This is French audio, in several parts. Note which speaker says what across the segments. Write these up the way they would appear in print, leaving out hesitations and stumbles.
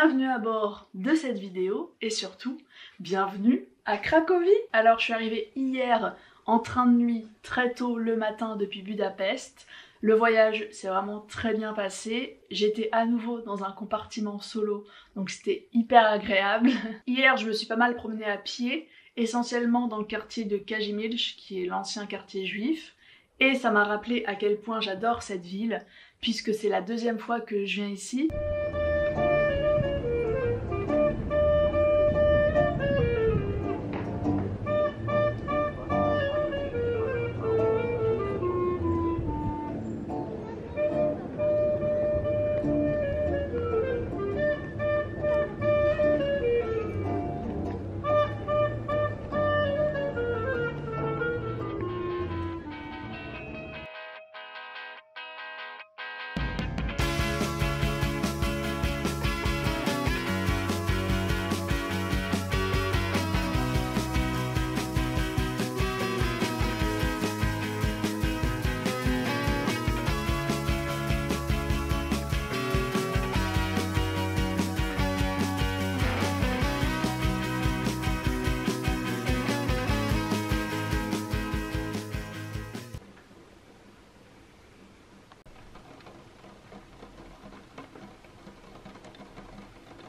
Speaker 1: Bienvenue à bord de cette vidéo et surtout, bienvenue à Cracovie. Alors je suis arrivée hier en train de nuit très tôt le matin depuis Budapest. Le voyage s'est vraiment très bien passé. J'étais à nouveau dans un compartiment solo, donc c'était hyper agréable. Hier je me suis pas mal promenée à pied, essentiellement dans le quartier de Kazimierz, qui est l'ancien quartier juif. Et ça m'a rappelé à quel point j'adore cette ville, puisque c'est la deuxième fois que je viens ici.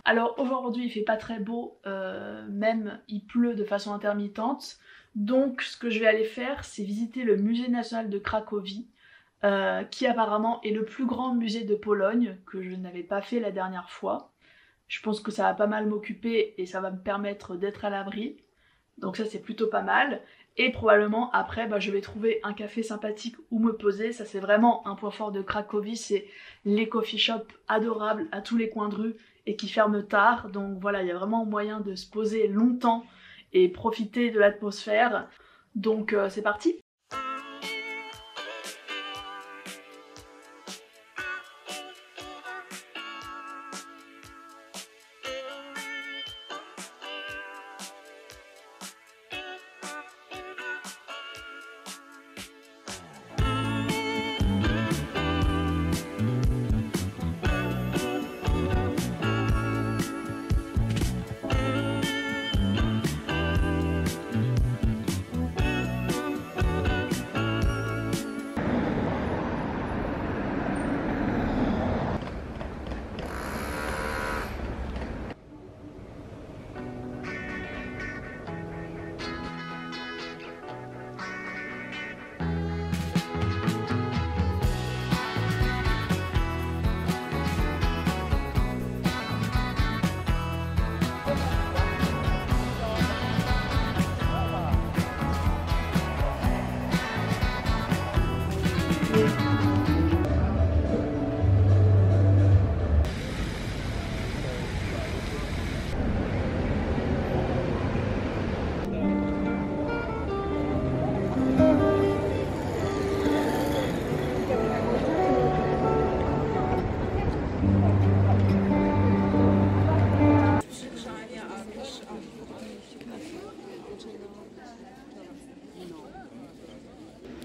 Speaker 1: Alors aujourd'hui il fait pas très beau, même il pleut de façon intermittente. Donc ce que je vais aller faire, c'est visiter le musée national de Cracovie, qui apparemment est le plus grand musée de Pologne, que je n'avais pas fait la dernière fois. Je pense que ça va pas mal m'occuper et ça va me permettre d'être à l'abri. Donc ça c'est plutôt pas mal. Et probablement après je vais trouver un café sympathique où me poser. Ça c'est vraiment un point fort de Cracovie, c'est les coffee shops adorables à tous les coins de rue et qui ferment tard. Donc voilà, il y a vraiment moyen de se poser longtemps et profiter de l'atmosphère. Donc c'est parti!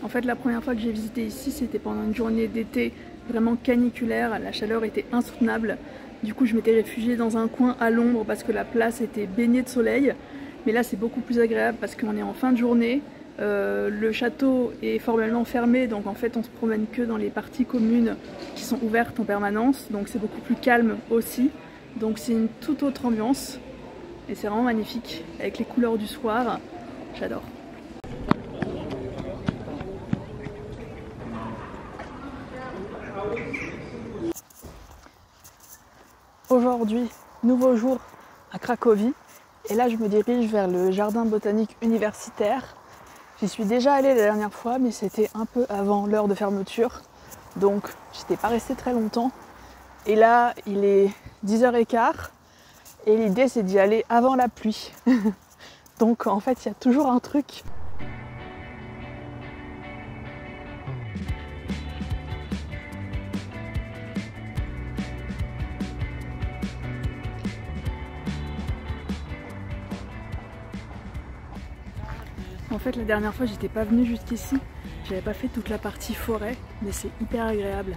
Speaker 1: En fait, la première fois que j'ai visité ici, c'était pendant une journée d'été vraiment caniculaire. La chaleur était insoutenable. Du coup, je m'étais réfugiée dans un coin à l'ombre parce que la place était baignée de soleil. Mais là, c'est beaucoup plus agréable parce qu'on est en fin de journée. Le château est formellement fermé, donc en fait, on se promène que dans les parties communes qui sont ouvertes en permanence. Donc c'est beaucoup plus calme aussi. Donc c'est une toute autre ambiance. Et c'est vraiment magnifique avec les couleurs du soir. J'adore. Aujourd'hui, nouveau jour à Cracovie, et là je me dirige vers le jardin botanique universitaire. J'y suis déjà allée la dernière fois, mais c'était un peu avant l'heure de fermeture, donc j'étais pas restée très longtemps. Et là, il est 10h15, et l'idée c'est d'y aller avant la pluie. Donc en fait, il y a toujours un truc. En fait, la dernière fois, j'étais pas venue jusqu'ici. J'avais pas fait toute la partie forêt, mais c'est hyper agréable.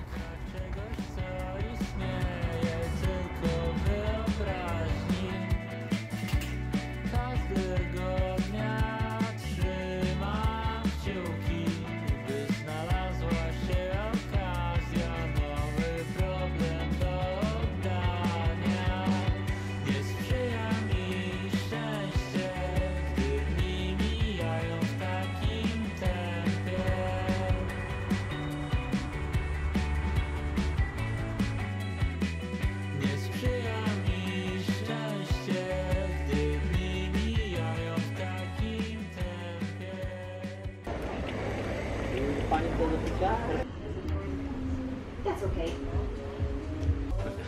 Speaker 2: That's okay.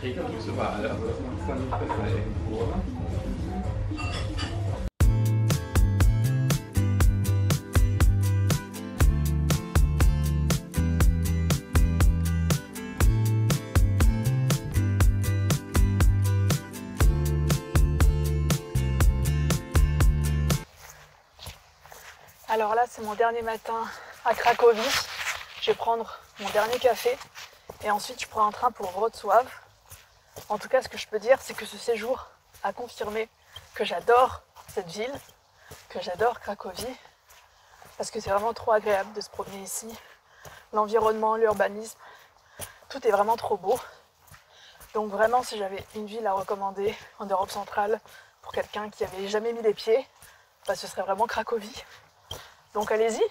Speaker 3: Regel så var det alltså sen träffade jag på den.
Speaker 1: Alors là, c'est mon dernier matin à Cracovie. Je vais prendre mon dernier café et ensuite je prends un train pour Wrocław. En tout cas, ce que je peux dire, c'est que ce séjour a confirmé que j'adore cette ville, que j'adore Cracovie, parce que c'est vraiment trop agréable de se promener ici. L'environnement, l'urbanisme, tout est vraiment trop beau. Donc vraiment, si j'avais une ville à recommander en Europe centrale pour quelqu'un qui n'avait jamais mis les pieds, bah, ce serait vraiment Cracovie. Donc allez-y,